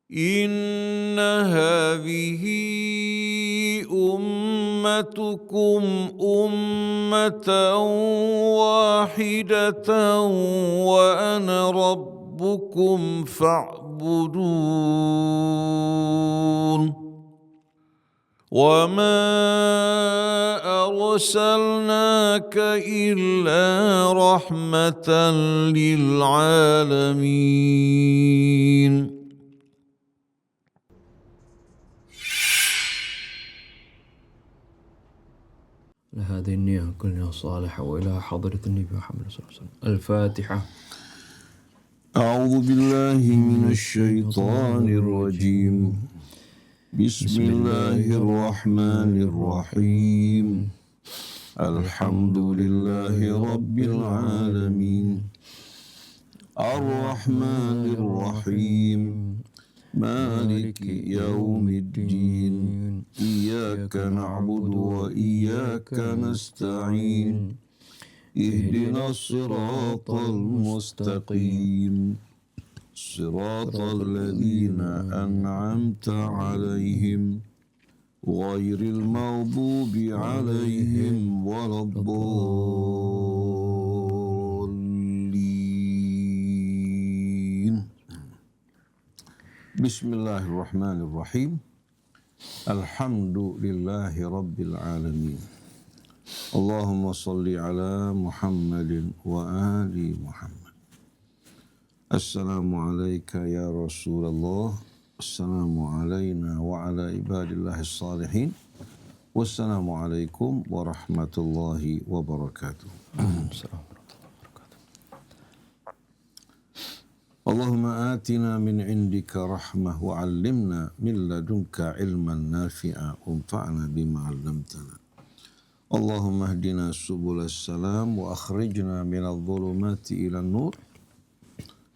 إن هذه أمتكم أمة واحدة وأنا ربكم فاعبدون وما أرسلناك إلا رحمة للعالمين. هذه النية كلها صالحة وإلى حضرة النبي محمد صلى الله عليه وسلم. الفاتحة. أعوذ بالله من الشيطان الرجيم. بسم الله الرحمن الرحيم. الحمد لله رب العالمين. الرحمن الرحيم. مالك يوم الدين. إياك نعبد وإياك نستعين. اهدنا الصراط المستقيم. صراط الذين أنعمت عليهم غير المغضوب عليهم ولا الضالين. بسم الله الرحمن الرحيم. الحمد لله رب العالمين. Allahumma salli ala Muhammadin wa ali Muhammad. Assalamu alayka ya Rasulullah. Assalamu alayna wa ala ibadillahi salihin. Wassalamu alaikum warahmatullahi wabarakatuh. Allahumma atina min indika rahmah wa allimna min ladunka ilman nafi'a unfa'na bima 'allamtana. Allahumma hdina subul salam wa akhrijna minal dhulumati ilan nur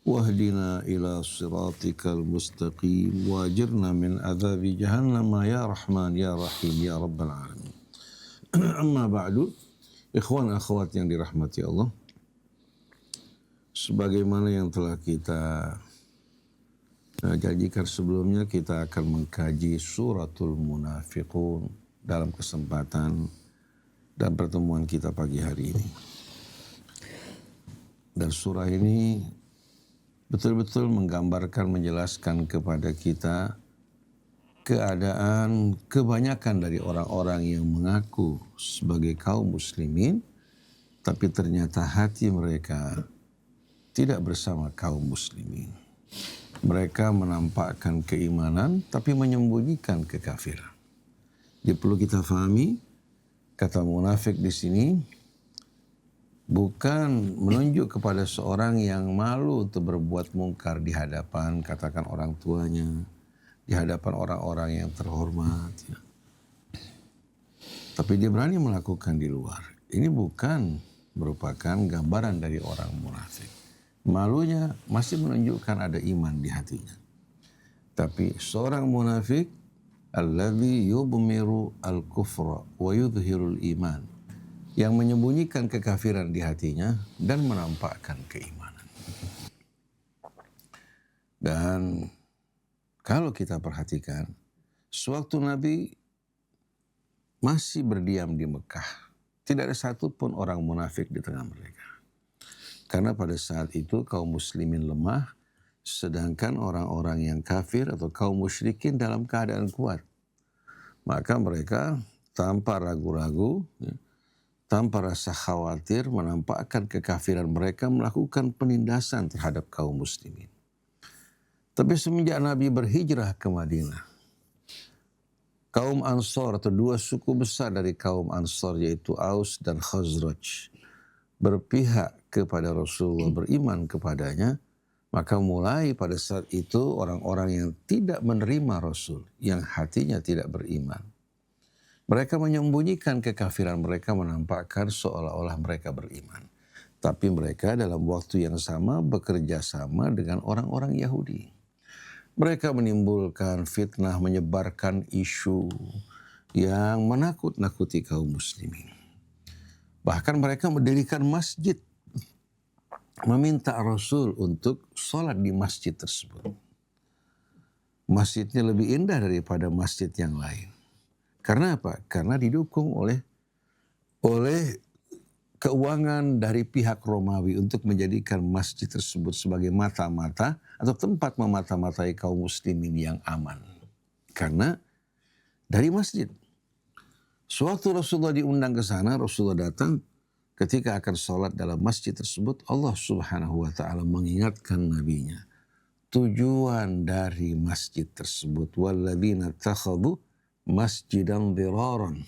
wa hdina ila siratikal mustaqim wa ajirna min adzabi jahannam ya rahman ya rahim ya rabbal alamin. Amma ba'du, ikhwan akhwat yang dirahmati Allah, sebagaimana yang telah kita janjikan sebelumnya, kita akan mengkaji suratul munafiqun dalam kesempatan dan pertemuan kita pagi hari ini. Dan surah ini betul-betul menggambarkan, menjelaskan kepada kita keadaan kebanyakan dari orang-orang yang mengaku sebagai kaum muslimin, tapi ternyata hati mereka tidak bersama kaum muslimin. Mereka menampakkan keimanan, tapi menyembunyikan kekafiran. Jadi perlu kita fahami, kata munafik di sini bukan menunjuk kepada seorang yang malu untuk berbuat mungkar di hadapan, katakan orang tuanya, di hadapan orang-orang yang terhormat, ya. Tapi dia berani melakukan di luar. Ini bukan merupakan gambaran dari orang munafik. Malunya masih menunjukkan ada iman di hatinya. Tapi seorang munafik alladzi yudmiru al-kufra wa yudhirul iman, yang menyembunyikan kekafiran di hatinya dan menampakkan keimanan. Dan kalau kita perhatikan, sewaktu Nabi masih berdiam di Mekah, tidak ada satupun orang munafik di tengah mereka. Karena pada saat itu kaum muslimin lemah, sedangkan orang-orang yang kafir atau kaum musyrikin dalam keadaan kuat. Maka mereka tanpa ragu-ragu, tanpa rasa khawatir, menampakkan kekafiran mereka, melakukan penindasan terhadap kaum muslimin. Tapi semenjak Nabi berhijrah ke Madinah, kaum Ansor atau dua suku besar dari kaum Ansor, yaitu Aus dan Khazraj, berpihak kepada Rasulullah, beriman kepadanya. Maka mulai pada saat itu orang-orang yang tidak menerima Rasul, yang hatinya tidak beriman, mereka menyembunyikan kekafiran mereka, menampakkan seolah-olah mereka beriman. Tapi mereka dalam waktu yang sama bekerja sama dengan orang-orang Yahudi. Mereka menimbulkan fitnah, menyebarkan isu yang menakut-nakuti kaum muslimin. Bahkan mereka mendirikan masjid, meminta Rasul untuk sholat di masjid tersebut. masjidnya lebih indah daripada masjid yang lain. Karena apa? Karena didukung oleh keuangan dari pihak Romawi untuk menjadikan masjid tersebut sebagai mata-mata atau tempat memata-matai kaum muslimin yang aman. Karena dari masjid. Sewaktu Rasulullah diundang ke sana, Rasulullah datang, ketika akan sholat dalam masjid tersebut, Allah Subhanahu wa ta'ala mengingatkan nabinya. Tujuan dari masjid tersebut, walladzina takhadhu masjidan dhiraran.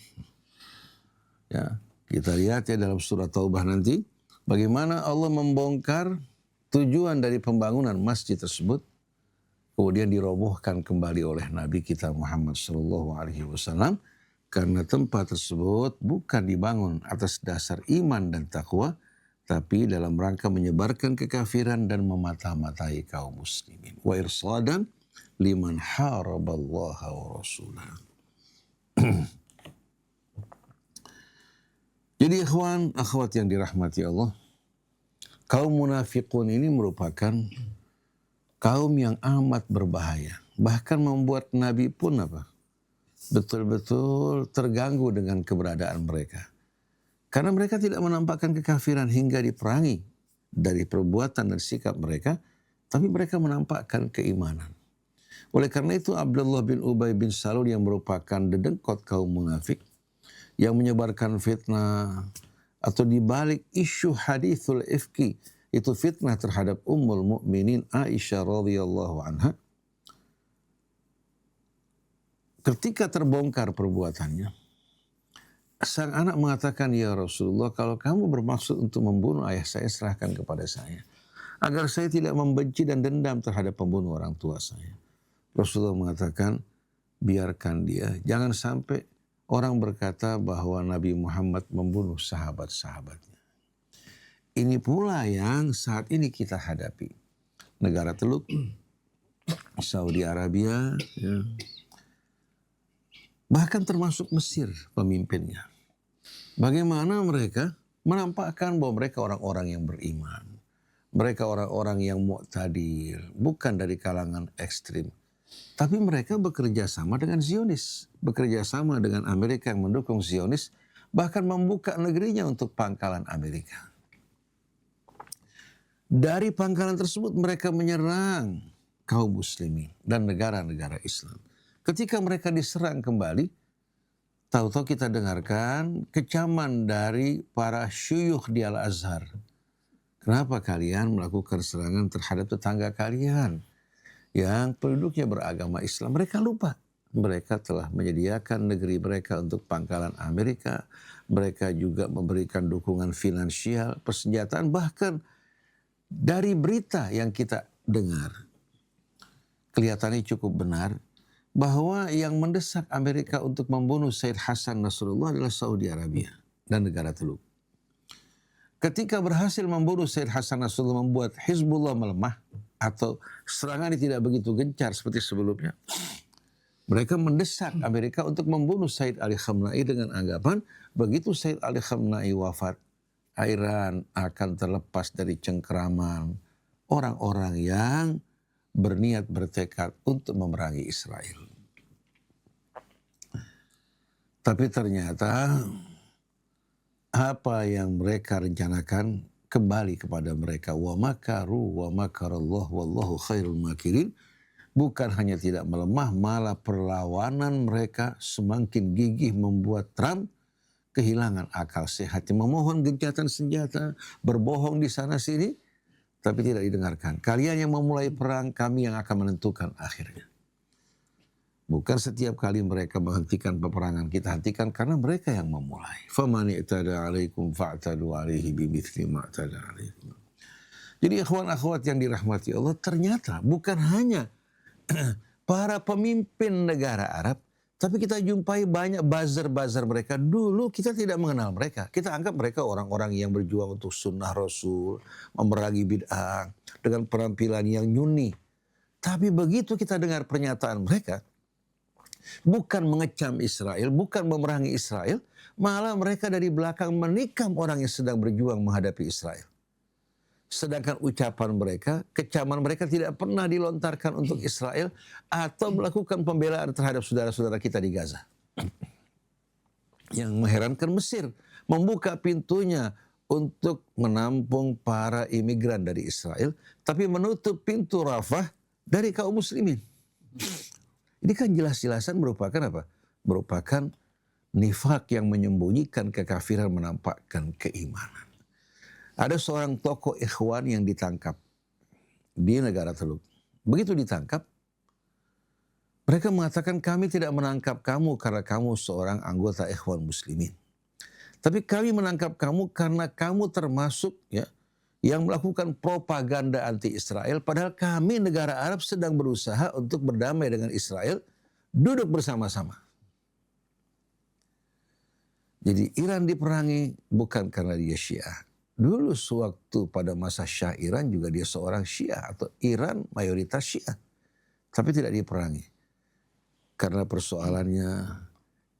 Ya, kita lihat ya dalam surat Taubah nanti, bagaimana Allah membongkar tujuan dari pembangunan masjid tersebut, kemudian dirobohkan kembali oleh Nabi kita Muhammad SAW. Karena tempat tersebut bukan dibangun atas dasar iman dan takwa, tapi dalam rangka menyebarkan kekafiran dan memata-matai kaum muslimin. Wa irsadan liman haraballaha wa rasulah. Jadi ikhwan, akhwat yang dirahmati Allah, kaum munafikun ini merupakan kaum yang amat berbahaya. Bahkan membuat Nabi pun betul-betul terganggu dengan keberadaan mereka. Karena mereka tidak menampakkan kekafiran hingga diperangi dari perbuatan dan sikap mereka, tapi mereka menampakkan keimanan. Oleh karena itu Abdullah bin Ubay bin Salul yang merupakan dedengkot kaum munafik, yang menyebarkan fitnah atau dibalik isu hadithul ifki, itu fitnah terhadap Ummul Mukminin Aisyah radhiyallahu anha. Ketika terbongkar perbuatannya, sang anak mengatakan, ya Rasulullah, kalau kamu bermaksud untuk membunuh ayah saya, serahkan kepada saya. Agar saya tidak membenci dan dendam terhadap pembunuh orang tua saya. Rasulullah mengatakan, biarkan dia. Jangan sampai orang berkata bahwa Nabi Muhammad membunuh sahabat-sahabatnya. Ini pula yang saat ini kita hadapi. Negara Teluk, Saudi Arabia, ya. Bahkan termasuk Mesir pemimpinnya. Bagaimana mereka menampakkan bahwa mereka orang-orang yang beriman. Mereka orang-orang yang mu'tadil, bukan dari kalangan ekstrim. Tapi mereka bekerja sama dengan Zionis. Bekerja sama dengan Amerika yang mendukung Zionis. Bahkan membuka negerinya untuk pangkalan Amerika. Dari pangkalan tersebut mereka menyerang kaum muslimin dan negara-negara Islam. Ketika mereka diserang kembali, tahu-tahu kita dengarkan kecaman dari para syuyukh di Al-Azhar. Kenapa kalian melakukan serangan terhadap tetangga kalian yang penduduknya beragama Islam? Mereka lupa. Mereka telah menyediakan negeri mereka untuk pangkalan Amerika. Mereka juga memberikan dukungan finansial, persenjataan, bahkan dari berita yang kita dengar. Kelihatannya cukup benar bahwa yang mendesak Amerika untuk membunuh Sayyid Hasan Nasrullah adalah Saudi Arabia dan negara Teluk. Ketika berhasil membunuh Sayyid Hasan Nasrullah, membuat Hizbullah melemah atau serangannya tidak begitu gencar seperti sebelumnya, mereka mendesak Amerika untuk membunuh Sayyid Ali Khamenei dengan anggapan begitu Sayyid Ali Khamenei wafat, Iran akan terlepas dari cengkeraman orang-orang yang berniat bertekad untuk memerangi Israel. Tapi ternyata apa yang mereka rencanakan kembali kepada mereka. Wa makaru wa makarallah wallahu khairul makirin. Bukan hanya tidak melemah, malah perlawanan mereka semakin gigih membuat Trump kehilangan akal sehatnya. Memohon gencatan senjata, berbohong di sana sini, tapi tidak didengarkan. Kalian yang memulai perang, kami yang akan menentukan akhirnya. Bukan setiap kali mereka menghentikan peperangan, kita hentikan karena mereka yang memulai. فَمَنِ اِعْتَدَى عَلَيْكُمْ فَاعْتَدُوا عَلَيْهِ بِمِثْلِ مَا اعْتَدَى عَلَيْكُمْ. Jadi ikhwan-akhwat yang dirahmati Allah, ternyata bukan hanya para pemimpin negara Arab, tapi kita jumpai banyak buzzer-buzzer mereka. Dulu kita tidak mengenal mereka. Kita anggap mereka orang-orang yang berjuang untuk sunnah Rasul, memerangi bid'ah, dengan penampilan yang nyuni. Tapi begitu kita dengar pernyataan mereka, bukan mengecam Israel, bukan memerangi Israel, malah mereka dari belakang menikam orang yang sedang berjuang menghadapi Israel. sedangkan ucapan mereka, kecaman mereka tidak pernah dilontarkan untuk Israel atau melakukan pembelaan terhadap saudara-saudara kita di Gaza. Yang mengherankan, Mesir membuka pintunya untuk menampung para imigran dari Israel, tapi menutup pintu Rafah dari kaum muslimin. Ini kan jelas-jelasan merupakan apa? Merupakan nifak yang menyembunyikan kekafiran, menampakkan keimanan. Ada seorang tokoh ikhwan yang ditangkap di negara Teluk. Begitu ditangkap, mereka mengatakan, kami tidak menangkap kamu karena kamu seorang anggota ikhwan muslimin. Tapi kami menangkap kamu karena kamu termasuk yang melakukan propaganda anti-Israel. Padahal kami negara Arab sedang berusaha untuk berdamai dengan Israel, duduk bersama-sama. Jadi Iran diperangi bukan karena dia Syiah. Dulu sewaktu pada masa Syah Iran juga dia seorang Syiah, atau Iran mayoritas Syiah. Tapi tidak diperangi. Karena persoalannya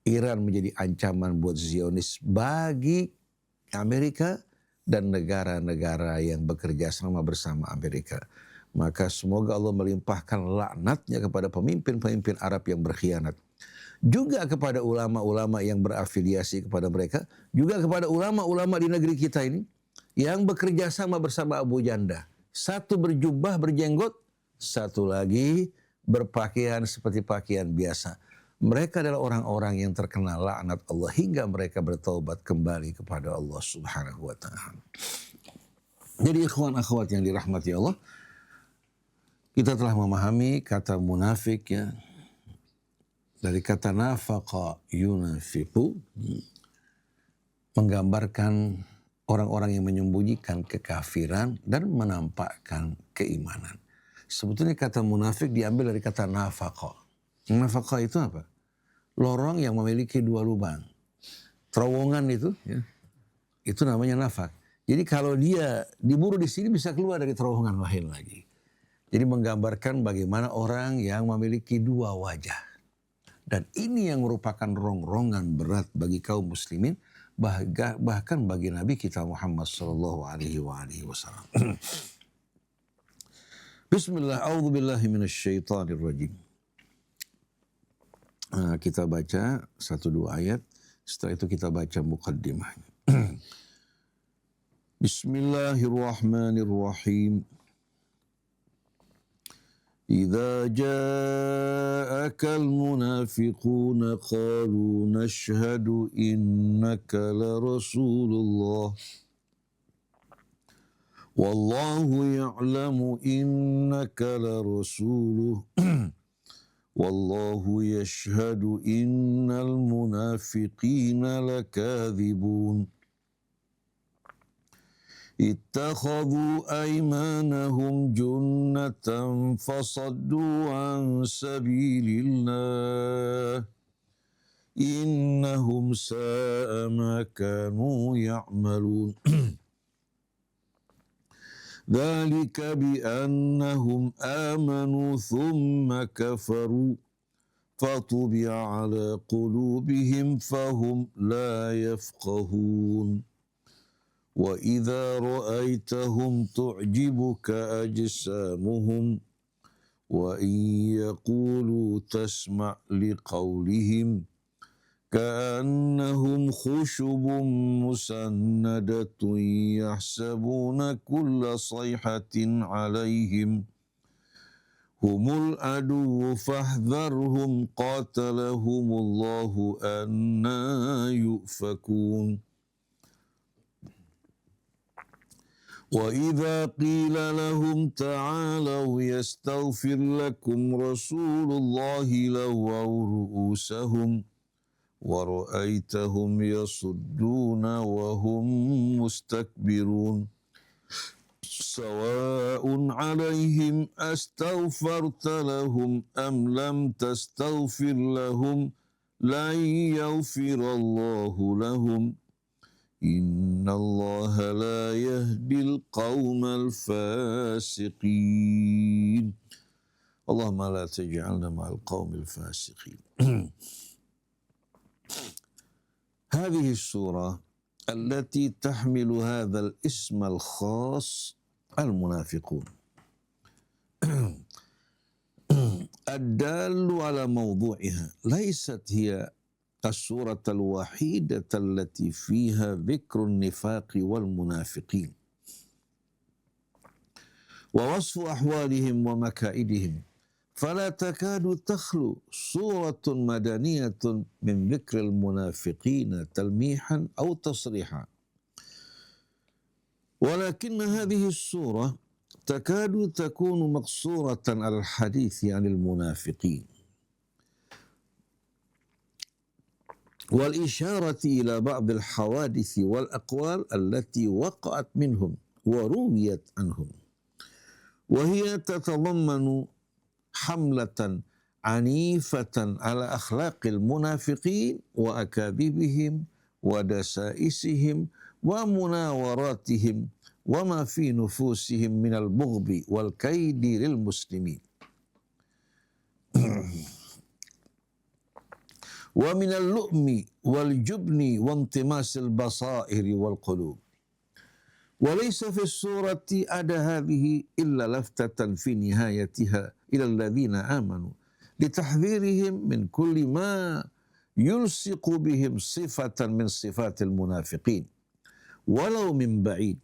Iran menjadi ancaman buat Zionis bagi Amerika dan negara-negara yang bekerja sama bersama Amerika. Maka semoga Allah melimpahkan laknatnya kepada pemimpin-pemimpin Arab yang berkhianat. Juga kepada ulama-ulama yang berafiliasi kepada mereka. Juga kepada ulama-ulama di negeri kita ini yang bekerja sama bersama Abu Janda. Satu berjubah, berjenggot. Satu lagi berpakaian seperti pakaian biasa. Mereka adalah orang-orang yang terkena laknat Allah hingga mereka bertaubat kembali kepada Allah Subhanahu wa ta'ala. Jadi ikhwan akhwat yang dirahmati Allah, kita telah memahami kata munafik dari kata nafaqa yunafiqu, menggambarkan orang-orang yang menyembunyikan kekafiran dan menampakkan keimanan. Sebetulnya kata munafik diambil dari kata nafaqa. Nafaqa itu apa? Lorong yang memiliki dua lubang. Terowongan itu namanya nafak. Jadi kalau dia diburu di sini bisa keluar dari terowongan lain lagi. Jadi menggambarkan bagaimana orang yang memiliki dua wajah. Dan ini yang merupakan rongrongan berat bagi kaum muslimin, bahkan bagi Nabi kita Muhammad sallallahu alaihi wasallam. Bismillah, a'udzubillahi minasyaitonirrajim. Kita baca 1-2 ayat, setelah itu kita baca muqaddimahnya. Bismillahirrahmanirrahim. Idza ja'akal munafiquna qalu nashhadu innaka la rasulullah. Wallahu ya'lamu innaka la rasuluh. Wallahu yashhadu innal munafiqina lakadhibun. Ittakhadhu aymanahum junnatan fasaddu an sabilillah. Innahum sa'a ma kanu ya'malun. ذلك بأنهم آمنوا ثم كفروا فطبع على قلوبهم فهم لا يفقهون وإذا رأيتهم تعجبك أجسامهم وإن يقولوا تسمع لقولهم كأنهم خشب مسندة يحسبون كل صيحة عليهم هم العدو فاحذرهم قاتلهم الله أنى يؤفكون وإذا قيل لهم تعالوا يستغفر لكم رسول الله لووا رؤوسهم وَرَأَيْتَهُمْ يَصُدُّونَ وَهُمْ مُسْتَكْبِرُونَ سَوَاءٌ عَلَيْهِمْ أَسْتَغْفَرْتَ لَهُمْ أَمْ لَمْ تَسْتَغْفِرْ لَهُمْ لَنْ يَغْفِرَ اللَّهُ لَهُمْ إِنَّ اللَّهَ لَا يَهْدِي الْقَوْمَ الْفَاسِقِينَ اللهم لا تجعلنا مع القوم الفاسقين. هذه السورة التي تحمل هذا الاسم الخاص المنافقون الدال على موضوعها ليست هي السورة الوحيدة التي فيها ذكر النفاق والمنافقين ووصف أحوالهم ومكائدهم، فلا تكاد تخلو سورة مدنية من ذكر المنافقين تلميحا أو تصريحا، ولكن هذه السورة تكاد تكون مقصورة على الحديث عن المنافقين والإشارة إلى بعض الحوادث والأقوال التي وقعت منهم ورويت عنهم، وهي تتضمن حملة عنيفة على أخلاق المنافقين وأكاذيبهم ودسائسهم ومناوراتهم وما في نفوسهم من البغض والكيد للمسلمين ومن اللؤم والجبن وانطماس البصائر والقلوب. وليس في السورة أدى هذه إلا لفتة في نهايتها إلى الذين آمنوا لتحذيرهم من كل ما يلصق بهم صفة من صفات المنافقين ولو من بعيد.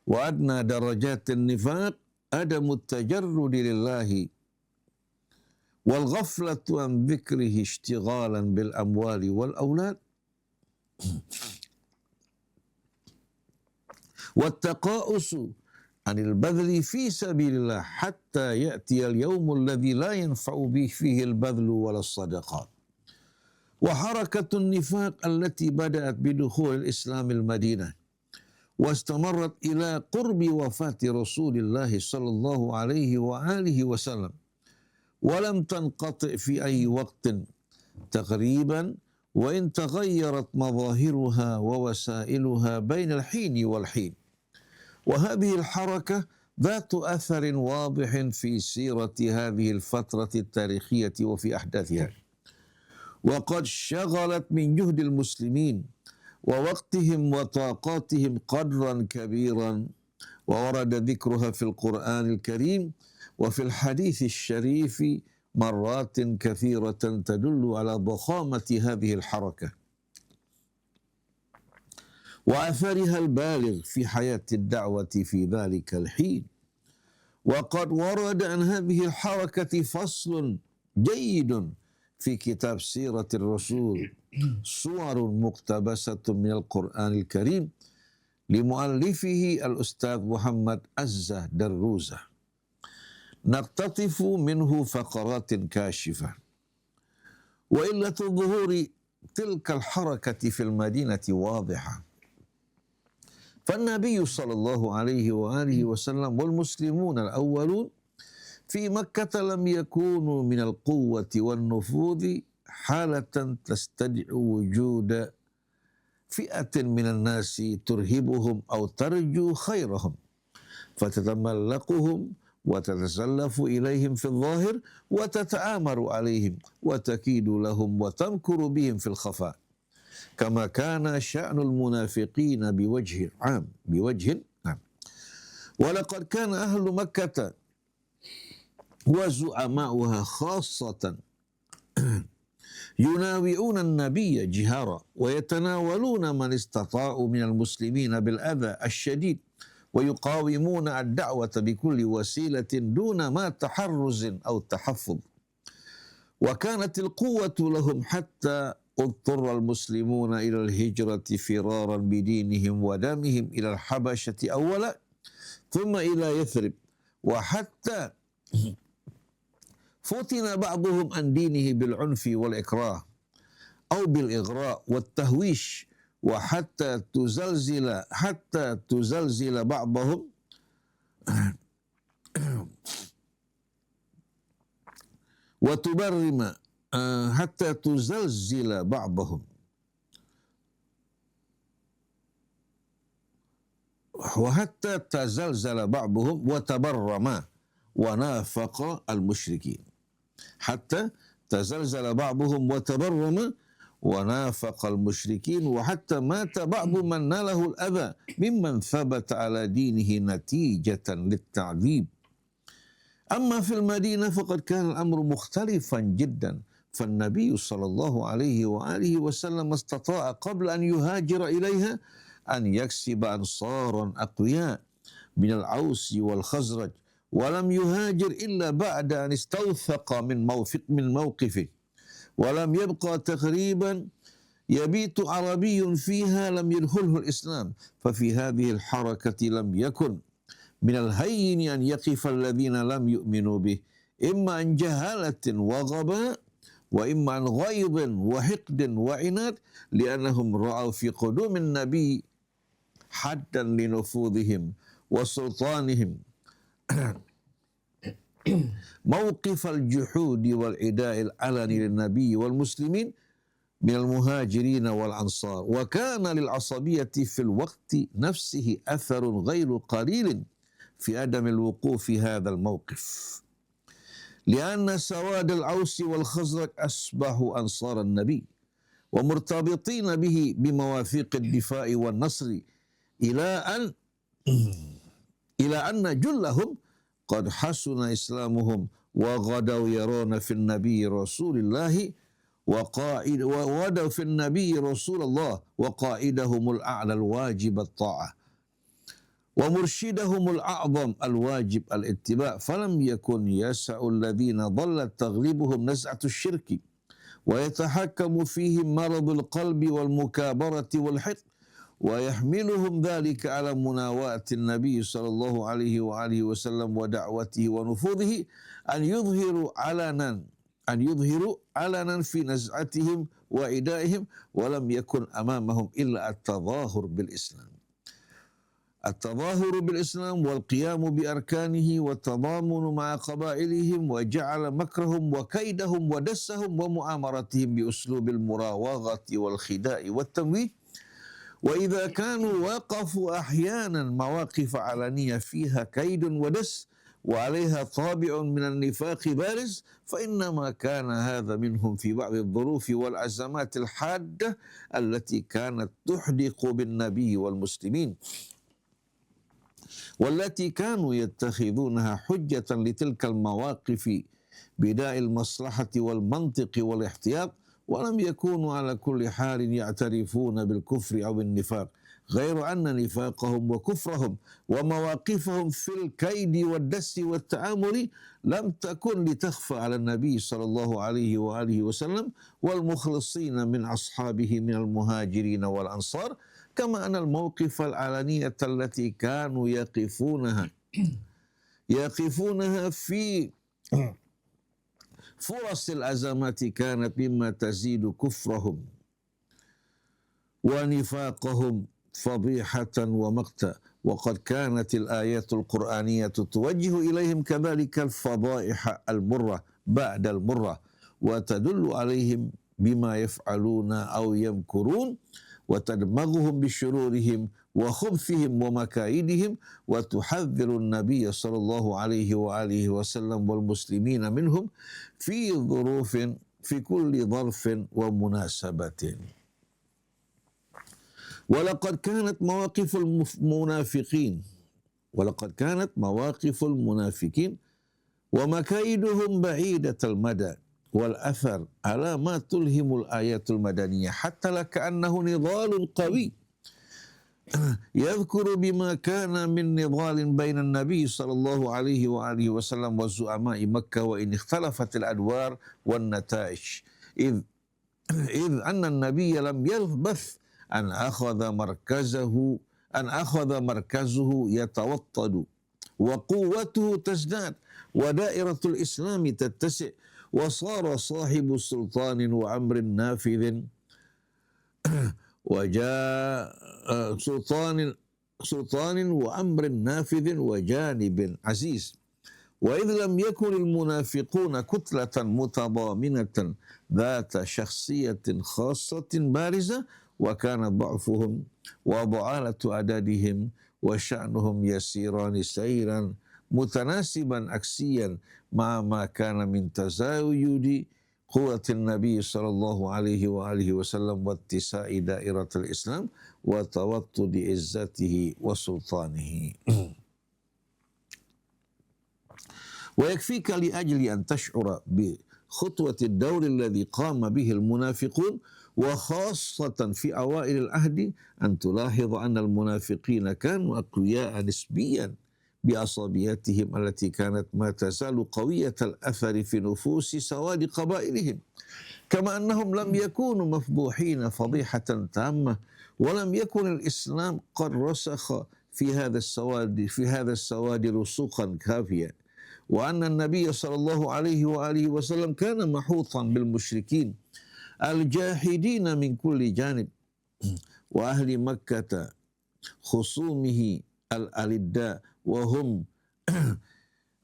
وأدنى درجات النفاق عدم التجرد لله والغفلة عن ذكره اشتغالا بالأموال والأولاد والتقاؤس عن البذل في سبيل الله حتى يأتي اليوم الذي لا ينفع به فيه البذل ولا الصدقات. وحركة النفاق التي بدأت بدخول الإسلام المدينة واستمرت إلى قرب وفاة رسول الله صلى الله عليه وآله وسلم ولم تنقطع في أي وقت تقريبا، وإن تغيرت مظاهرها ووسائلها بين الحين والحين. وهذه الحركة ذات أثر واضح في سيرة هذه الفترة التاريخية وفي أحداثها، وقد شغلت من جهد المسلمين ووقتهم وطاقاتهم قدرا كبيرا، وورد ذكرها في القرآن الكريم وفي الحديث الشريف مرات كثيرة تدل على ضخامة هذه الحركة وأثرها البالغ في حياة الدعوة في ذلك الحين. وقد ورد عن هذه الحركة فصل جيد في كتاب سيرة الرسول، صور مقتبسة من القرآن الكريم لمؤلفه الأستاذ محمد عزة دروزة، نقتطف منه فقرات كاشفة. وإلة ظهور تلك الحركة في المدينة واضحة، فالنبي صلى الله عليه وآله وسلم والمسلمون الأولون في مكة لم يكونوا من القوة والنفوذ حالة تستدعي وجود فئة من الناس ترهبهم أو ترجو خيرهم فتتملقهم وتتسلف إليهم في الظاهر وتتآمر عليهم وتكيد لهم وتمكر بهم في الخفاء، كما كان شأن المنافقين بوجه عام. ولقد كان أهل مكة وزعماؤها خاصة يناوئون النبي جهارا ويتناولون من استطاعوا من المسلمين بالأذى الشديد ويقاومون الدعوة بكل وسيلة دون ما تحرز أو تحفظ. وكانت القوة لهم حتى اضطر المسلمون إلى الهجرة فرارا بدينهم ودمهم إلى الحبشة أولا ثم إلى يثرب، وحتى فتن بعضهم عن دينه بالعنف والإكراه أو بالإغراء والتهويش، وحتى تزلزل بعضهم وتبرم حتى تزلزل بعضهم وحتى تزلزل بعضهم وتبرم ونافق المشركين، حتى تزلزل بعضهم وتبرم ونافق المشركين وحتى مات بعض من ناله الأذى ممن ثبت على دينه نتيجة للتعذيب. أما في المدينة فقد كان الأمر مختلفا جدا، فالنبي صلى الله عليه وآله وسلم استطاع قبل أن يهاجر إليها أن يكسب أنصارا أقوياء من الأوس والخزرج، ولم يهاجر إلا بعد أن استوثق من موقفه، ولم يبقى تقريبا يبيت عربي فيها لم يدخله الإسلام. ففي هذه الحركة لم يكن من الهين أن يقف الذين لم يؤمنوا به، إما عن جهالة وغباء، وإما عن غيظ وحقد وعناد، لأنهم رأوا في قدوم النبي حدا لنفوذهم وسلطانهم موقف الجحود والعداء العلني للنبي والمسلمين من المهاجرين والأنصار. وكان للعصبية في الوقت نفسه أثر غير قليل في عدم الوقوف في هذا الموقف، لأن سواد الأوس والخزرج أصبحوا أنصار النبي ومرتبطين به بمواثيق الدفاع والنصر، إلى أن جلهم قد حسن إسلامهم وغدوا يرون في النبي رسول الله وغدوا في النبي رسول الله وقائدهم الأعلى الواجب الطاعة، ومرشدهم الأعظم الواجب الاتباع، فلم يكن يسع الذين ضلت تغلبهم نزعة الشرك ويتحكم فيهم مرض القلب والمكابرة والحقد، ويحملهم ذلك على مناواة النبي صلى الله عليه وآله وسلم ودعوته ونفوذه أن يظهروا علنا في نزعتهم وإدائهم، ولم يكن أمامهم إلا التظاهر بالإسلام والقيام بأركانه والتضامن مع قبائلهم، وجعل مكرهم وكيدهم ودسهم ومؤامرتهم بأسلوب المراوغة والخداع والتمويه. وإذا كانوا وقفوا أحيانا مواقف علنية فيها كيد ودس وعليها طابع من النفاق بارز، فإنما كان هذا منهم في بعض الظروف والأزمات الحادة التي كانت تحدق بالنبي والمسلمين، والتي كانوا يتخذونها حجة لتلك المواقف بداء المصلحة والمنطق والاحتياط، ولم يكونوا على كل حال يعترفون بالكفر أو النفاق، غير أن نفاقهم وكفرهم ومواقفهم في الكيد والدس والتآمر لم تكن لتخفى على النبي صلى الله عليه وآله وسلم والمخلصين من أصحابه من المهاجرين والأنصار، كما أن الموقف العلنية التي كانوا يقفونها في فرص الأزمات كانت مما تزيد كفرهم ونفاقهم فضيحة ومقتا. وقد كانت الآيات القرآنية توجه إليهم كذلك الفضائح المرة بعد المرة، وتدل عليهم بما يفعلون أو يمكرون، وتدمغهم بشرورهم وخبثهم ومكايدهم، وتحذر النبي صلى الله عليه وآله وسلم والمسلمين منهم في كل ظرف ومناسبة. ولقد كانت مواقف المنافقين ومكايدهم بعيدة المدى والأثر على ما تلهم الآيات المدنية، حتى لكأنه نضال قوي يذكر بما كان من نضال بين النبي صلى الله عليه وآله وسلم وزعماء مكة، وإن اختلفت الأدوار والنتائج، إذ أن النبي لم يلبث أن أخذ مركزه يتوطد وقوته تزداد ودائرة الإسلام تتسع، وصار صاحب سلطان وأمر نافذ وجانب عزيز. وإذ لم يكن المنافقون كتلة متضامنة ذات شخصية خاصة بارزة، وكان ضعفهم وضعالة أعدادهم وشأنهم يسيران سيرا متناسبا عكسيا مع ما كان من تزايد quwwatin Nabi sallallahu alaihi wa alihi wasallam wa ittisa'i dairatul Islam wa tawattudi izzatihi wa sultanihi. Wa yakfika li ajli an tash'ura bi khutwati ad-dawr alladhi qama bihi al-munafiqun wa khassatan fi awail al-ahdi an tulahidh anna al-munafiqina kanu aqwiya'a nisbiyan بعصبيتهم التي كانت ما تزال قوية الأثر في نفوس سواد قبائلهم كما أنهم لم يكونوا مفضوحين فضيحة تامة ولم يكن الإسلام قد رسخ في هذا السواد رسوخا كافيا وأن النبي صلى الله عليه وآله وسلم كان محوطا بالمشركين الجاحدين من كل جانب وأهل مكة خصومه الألداء وهم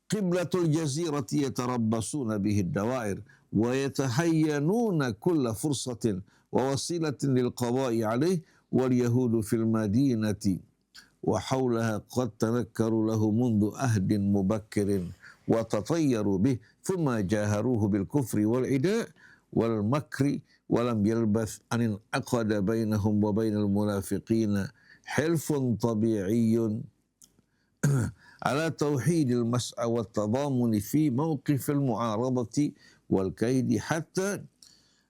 قبلة الجزيرة يتربصون به الدوائر ويتحينون كل فرصة ووسيلة للقضاء عليه واليهود في المدينة وحولها قد تنكروا له منذ عهد مبكر وتطيروا به ثم جاهروه بالكفر والعداء والمكر ولم يلبث أن انعقد بينهم وبين المنافقين حلف طبيعي على توحيد المسعى والتضامن في موقف المعارضة والكيد حتى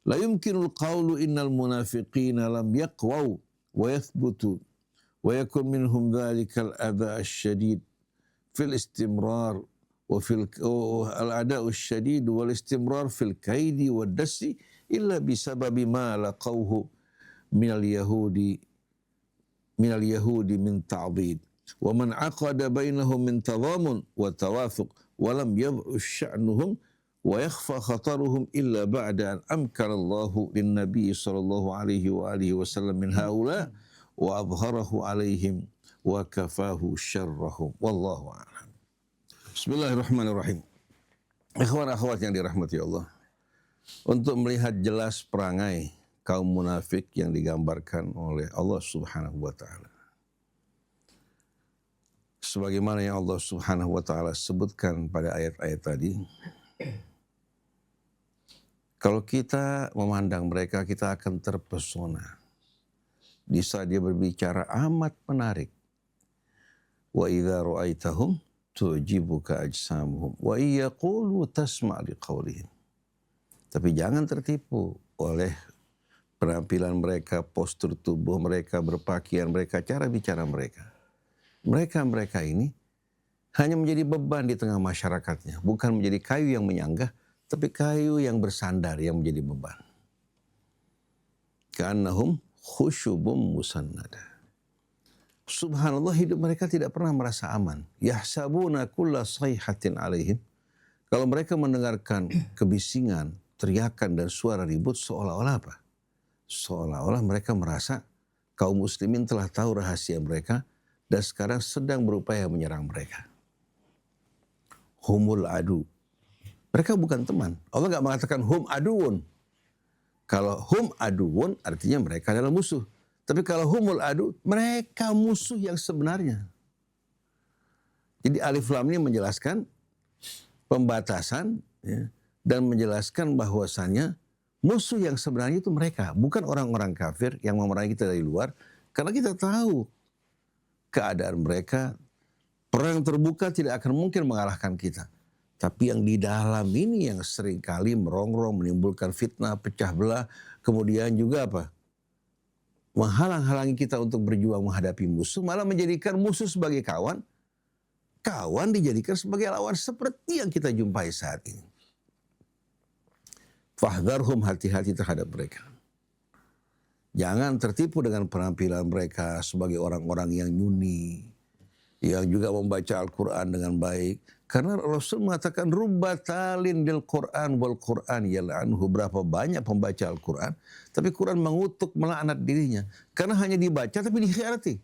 لا يمكن القول إن المنافقين لم يقووا ويثبتوا ويكون منهم ذلك الأذى الشديد في الاستمرار وفي الأعداء الشديد والاستمرار في الكيد والدس إلا بسبب ما لقوه من اليهود من تعضيد ومن عقد بينهم من تضامن وتواثق ولم يضع شأنهم ويخفى خطرهم إلا بعد أن أمكن الله للنبي صلى الله عليه وآله وسلم من هؤلاء وأظهره عليهم وكفاه شرهم والله أعلم. Bismillahirrahmanirrahim. Ikhwan akhwat yang dirahmati Allah. Untuk melihat jelas perangai kaum munafik yang digambarkan oleh Allah Subhanahu wa taala. Sebagaimana yang Allah Subhanahu wa taala sebutkan pada ayat-ayat tadi, kalau kita memandang mereka, kita akan terpesona. Di saat dia berbicara amat menarik. Wa idza ra'aitahum tu'jibuka ajsamuhum wa yaqulu tasma' liqaulihim. Tapi jangan tertipu oleh penampilan mereka, postur tubuh mereka, berpakaian mereka, cara bicara mereka. Mereka ini hanya menjadi beban di tengah masyarakatnya. Bukan menjadi kayu yang menyanggah, tapi kayu yang bersandar yang menjadi beban. Ka'annahum khusyubum musannada. Subhanallah, hidup mereka tidak pernah merasa aman. Yahsabuna kulla sayhatin alaihim. Kalau mereka mendengarkan kebisingan, teriakan dan suara ribut, seolah-olah apa? Seolah-olah mereka merasa kaum muslimin telah tahu rahasia mereka dan sekarang sedang berupaya menyerang mereka. Humul adu. Mereka bukan teman. Allah nggak mengatakan hum aduun. Kalau hum aduun artinya mereka adalah musuh. Tapi kalau humul adu, mereka musuh yang sebenarnya. Jadi alif lam ini menjelaskan pembatasan ya, dan menjelaskan bahwasannya musuh yang sebenarnya itu mereka. Bukan orang-orang kafir yang memerangi kita dari luar. Karena kita tahu keadaan mereka, perang terbuka tidak akan mungkin mengalahkan kita. Tapi yang di dalam ini yang seringkali merongrong, menimbulkan fitnah, pecah belah, kemudian juga apa? Menghalang-halangi kita untuk berjuang menghadapi musuh, malah menjadikan musuh sebagai kawan, kawan dijadikan sebagai lawan seperti yang kita jumpai saat ini. Fahdharhum, hati-hati terhadap mereka. Jangan tertipu dengan penampilan mereka sebagai orang-orang yang nyuni, yang juga membaca Al-Quran dengan baik. Karena Rasul mengatakan rubbatalin bil Quran wal Quran yal'anhu. Berapa banyak pembaca Al-Quran, tapi Quran mengutuk, melaknat dirinya. Karena hanya dibaca tapi dikhianati.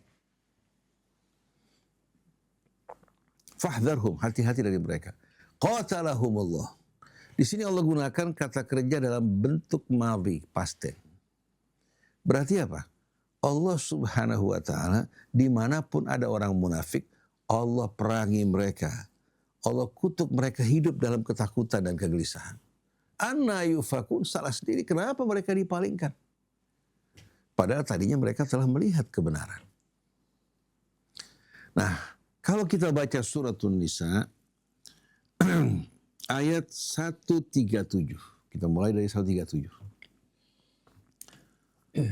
Fahdharhum, hati-hati dari mereka. Qatalahumullah. Di sini Allah gunakan kata kerja dalam bentuk madhi, past tense. Berarti apa? Allah Subhanahu wa ta'ala dimanapun ada orang munafik, Allah perangi mereka. Allah kutuk mereka hidup dalam ketakutan dan kegelisahan. Anna yufakun, salah sendiri. Kenapa mereka dipalingkan? Padahal tadinya mereka telah melihat kebenaran. Nah, kalau kita baca suratun Nisa, ayat 137. Kita mulai dari 137.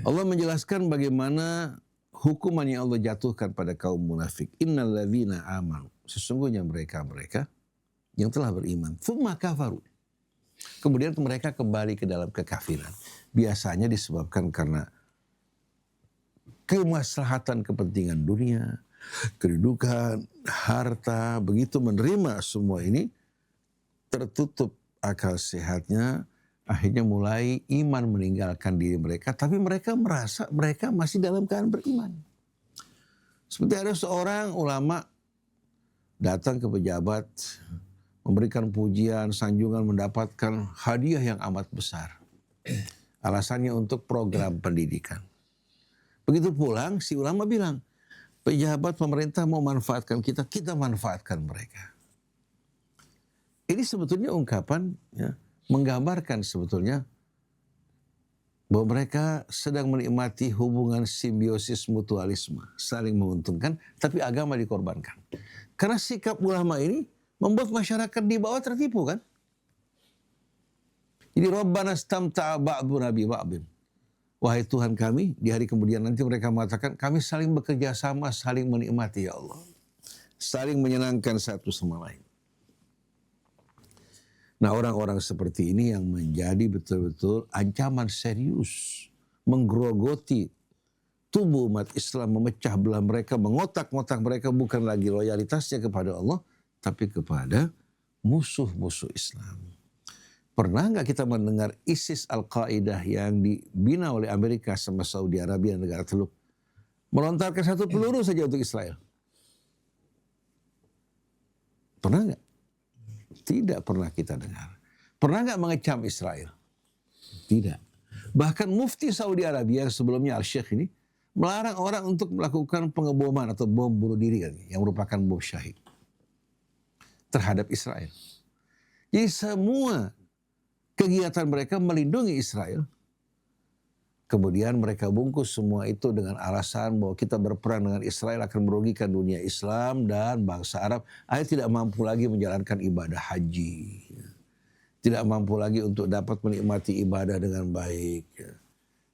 Allah menjelaskan bagaimana hukuman yang Allah jatuhkan pada kaum munafik. Innal ladzina amanu. Sesungguhnya mereka-mereka yang telah beriman. Tsumma kafaru. Kemudian mereka kembali ke dalam kekafiran. Biasanya disebabkan karena kemaslahatan kepentingan dunia, kedudukan, harta, begitu menerima semua ini, tertutup akal sehatnya, akhirnya mulai iman meninggalkan diri mereka, tapi mereka merasa mereka masih dalam keadaan beriman. Seperti ada seorang ulama datang ke pejabat, memberikan pujian, sanjungan, mendapatkan hadiah yang amat besar. Alasannya untuk program pendidikan. Begitu pulang, si ulama bilang, pejabat pemerintah mau manfaatkan kita, kita manfaatkan mereka. Ini sebetulnya ungkapan, ya, menggambarkan sebetulnya bahwa mereka sedang menikmati hubungan simbiosis mutualisme, saling menguntungkan, tapi agama dikorbankan. Karena sikap ulama ini membuat masyarakat di bawah tertipu kan. Jadi Rabbana istamta'a ba'duna bi ba'din. Wahai Tuhan kami, di hari kemudian nanti mereka mengatakan, kami saling bekerja sama, saling menikmati ya Allah. Saling menyenangkan satu sama lain. Nah, orang-orang seperti ini yang menjadi betul-betul ancaman serius, menggerogoti tubuh umat Islam, memecah belah mereka, mengotak-ngotak mereka, bukan lagi loyalitasnya kepada Allah, tapi kepada musuh-musuh Islam. Pernah nggak kita mendengar ISIS Al-Qaeda yang dibina oleh Amerika sama Saudi Arabia, negara Teluk, melontarkan satu peluru saja untuk Israel? Pernah nggak? Tidak pernah kita dengar. Pernah nggak mengecam Israel? Tidak. Bahkan Mufti Saudi Arabia yang sebelumnya Al-Sheikh ini melarang orang untuk melakukan pengeboman atau bom bunuh diri yang merupakan bom syahid terhadap Israel. Jadi semua kegiatan mereka melindungi Israel. Kemudian mereka bungkus semua itu dengan alasan bahwa kita berperang dengan Israel akan merugikan dunia Islam dan bangsa Arab. Akhirnya tidak mampu lagi menjalankan ibadah haji. Tidak mampu lagi untuk dapat menikmati ibadah dengan baik.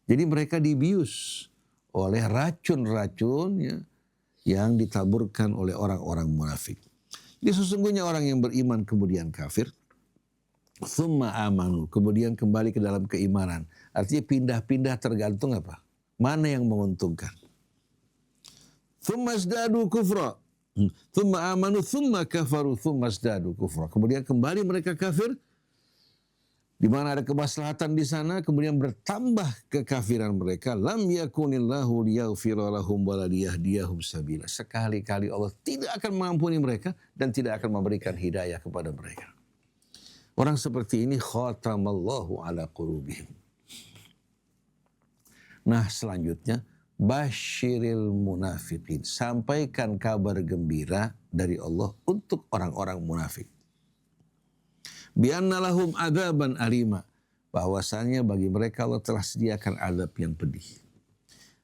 Jadi mereka dibius oleh racun-racun yang ditaburkan oleh orang-orang munafik. Jadi sesungguhnya orang yang beriman kemudian kafir, tsumma amanu, kemudian kembali ke dalam keimanan. Artinya pindah-pindah tergantung apa? Mana yang menguntungkan. Tsumma zdadu kufra, tsumma amanu, tsumma kafaru, tsumma zdadu kufra. Kemudian kembali mereka kafir, di mana ada kemaslahatan di sana, kemudian bertambah kekafiran mereka. Lam yakunillahu liyaghfira lahum wa la liyahdiyahum sabila. Sekali-kali Allah tidak akan mengampuni mereka dan tidak akan memberikan hidayah kepada mereka. Orang seperti ini khatamallahu ala qulubihim. Nah, selanjutnya basyiril munafiqin. Sampaikan kabar gembira dari Allah untuk orang-orang munafik. Bianna lahum adzaban alima, bahwasannya bagi mereka Allah telah sediakan azab yang pedih.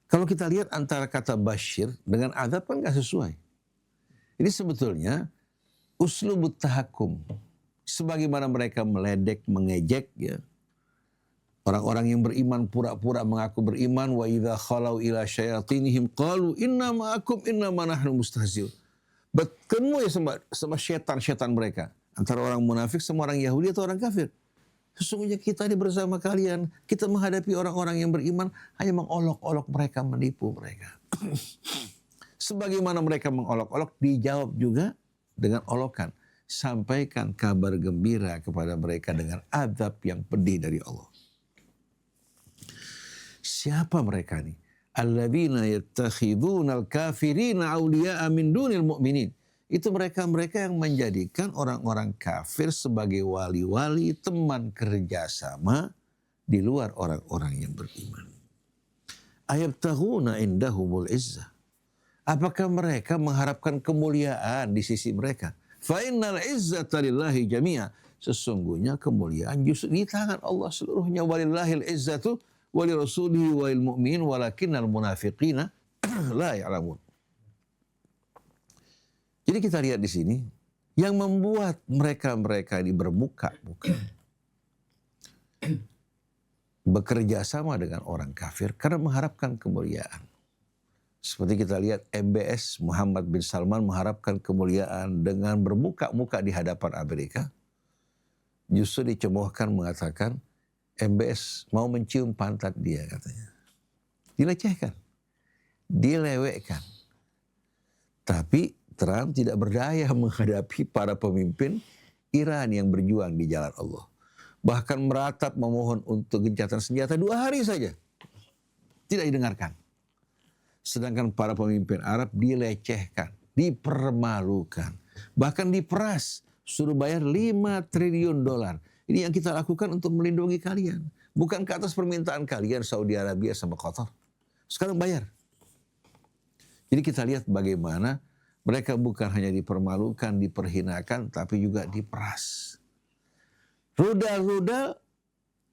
Kalau kita lihat antara kata basyir dengan azab kan gak sesuai. Ini sebetulnya uslubut tahakum. Sebagaimana mereka meledek, mengejek ya. Orang-orang yang beriman pura-pura mengaku beriman, wa idza khalau ila syayatinihim qalu inna ma'akum innama nahnu mustahzi'un. Bertemu ya sama syaitan-syaitan mereka. Antara orang munafik sama orang Yahudi atau orang kafir. Sesungguhnya kita ini bersama kalian. Kita menghadapi orang-orang yang beriman hanya mengolok-olok mereka, menipu mereka. Sebagaimana mereka mengolok-olok, dijawab juga dengan olokan. Sampaikan kabar gembira kepada mereka dengan azab yang pedih dari Allah. Siapa mereka ini? Alladzina yattakhidunal kafirina awliya'a min dunil mu'minin. Itu mereka-mereka yang menjadikan orang-orang kafir sebagai wali-wali, teman kerjasama di luar orang-orang yang beriman. Ayabtaghuna indahumul izzah. Apakah mereka mengharapkan kemuliaan di sisi mereka? Fa innal izzata lillahi jami'a. Sesungguhnya kemuliaan justru di tangan Allah seluruhnya. Walillahil izzatu wali rasulihi walil mu'min walakinnal munafiqina la ya'lamun. Jadi kita lihat di sini yang membuat mereka-mereka ini bermuka-muka bekerja sama dengan orang kafir karena mengharapkan kemuliaan. Seperti kita lihat MBS Muhammad bin Salman mengharapkan kemuliaan dengan bermuka-muka di hadapan Amerika. Justru dicemoohkan mengatakan MBS mau mencium pantat dia katanya. Dilecehkan, dilewekkan. Tapi Trump tidak berdaya menghadapi para pemimpin Iran yang berjuang di jalan Allah. Bahkan meratap memohon untuk gencatan senjata 2 hari saja. Tidak didengarkan. Sedangkan para pemimpin Arab dilecehkan, dipermalukan, bahkan diperas, suruh bayar 5 triliun dolar. Ini yang kita lakukan untuk melindungi kalian. Bukan ke atas permintaan kalian Saudi Arabia sama Qatar. Sekarang bayar. Jadi kita lihat bagaimana mereka bukan hanya dipermalukan, diperhinakan, tapi juga diperas. Rudal-rudal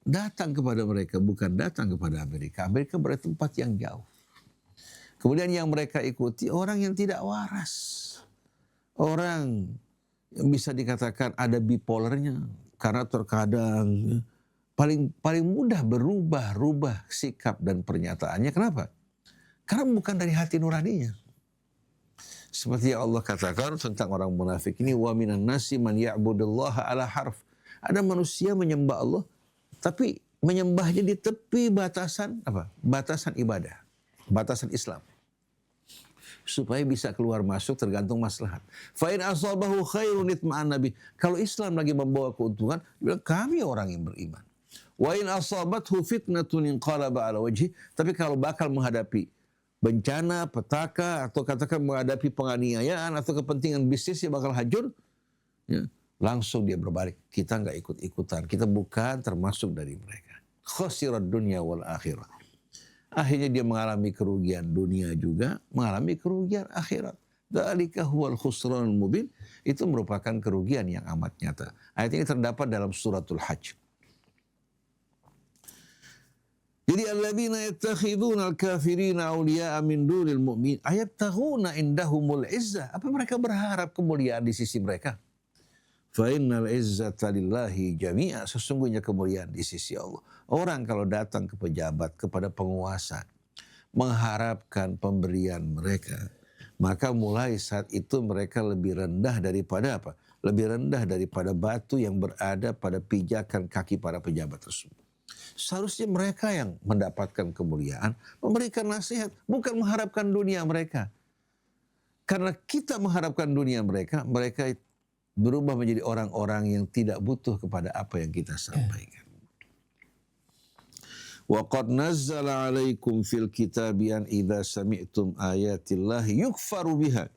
datang kepada mereka, bukan datang kepada Amerika. Amerika berada di tempat yang jauh. Kemudian yang mereka ikuti orang yang tidak waras. Orang yang bisa dikatakan ada bipolarnya. Karena terkadang paling mudah berubah sikap dan pernyataannya. Kenapa? Karena bukan dari hati nuraninya. Seperti yang Allah katakan tentang orang munafik ini. Wa minan nasi man ya'budullaha ala harf. Ada manusia menyembah Allah. Tapi menyembahnya di tepi batasan apa? Batasan ibadah. Batasan Islam. Supaya bisa keluar masuk tergantung maslahat. Fa in asabahu khairun itma'an nabi. Kalau Islam lagi membawa keuntungan, bilang kami orang yang beriman. Wa in asabathu fitnatun inqalaba ala wajhi. Tapi kalau bakal menghadapi bencana, petaka, atau katakan menghadapi penganiayaan atau kepentingan bisnis yang bakal hancur, ya, langsung dia berbalik. Kita nggak ikut-ikutan. Kita bukan termasuk dari mereka. Khasirat dunya wal akhirah. Akhirnya dia mengalami kerugian dunia juga, mengalami kerugian akhirat. Dzalika huwal khusranul mubin. Itu merupakan kerugian yang amat nyata. Ayat ini terdapat dalam suratul Hajj. Jadi alladzina yattakhiduna al-kafirina awliya'a min dunil mu'min ayabtaghuna indahumul izzah. Apa mereka berharap kemuliaan di sisi mereka? Fa innal izzata lillahi jami'a. Sesungguhnya kemuliaan di sisi Allah. Orang kalau datang ke pejabat, kepada penguasa, mengharapkan pemberian mereka, maka mulai saat itu mereka lebih rendah daripada apa? Lebih rendah daripada batu yang berada pada pijakan kaki para pejabat tersebut. Seharusnya mereka yang mendapatkan kemuliaan, memberikan nasihat, bukan mengharapkan dunia mereka. Karena kita mengharapkan dunia mereka, mereka berubah menjadi orang-orang yang tidak butuh kepada apa yang kita sampaikan. Wa qad nazzala 'alaikum fil kitabi an idza sami'tum ayatillahi yukfaru biha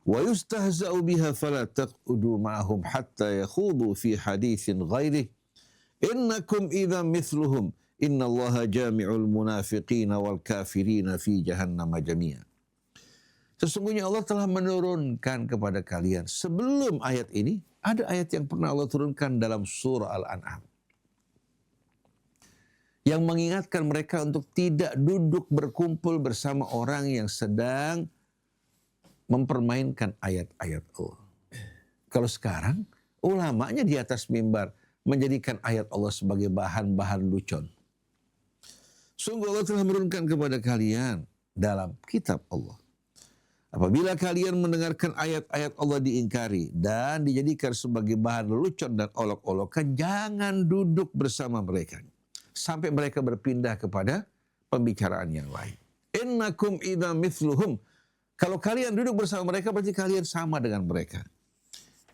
wa yustahza'u biha fala taq'udu ma'ahum hatta yakhudu fi haditsin ghairihi innakum idzan mithluhum innallaha jami'ul munafiqina wal kafirina fi jahannam jami'a. Sesungguhnya Allah telah menurunkan kepada kalian sebelum ayat ini ada ayat yang pernah Allah turunkan dalam surah Al-An'am yang mengingatkan mereka untuk tidak duduk berkumpul bersama orang yang sedang mempermainkan ayat-ayat Allah. Kalau sekarang ulamanya di atas mimbar menjadikan ayat Allah sebagai bahan-bahan lucon. Sungguh Allah telah menurunkan kepada kalian dalam kitab Allah. Apabila kalian mendengarkan ayat-ayat Allah diingkari dan dijadikan sebagai bahan lelucon dan olok-olokan, jangan duduk bersama mereka sampai mereka berpindah kepada pembicaraan yang lain. Innakum idza mithluhum. Kalau kalian duduk bersama mereka berarti kalian sama dengan mereka.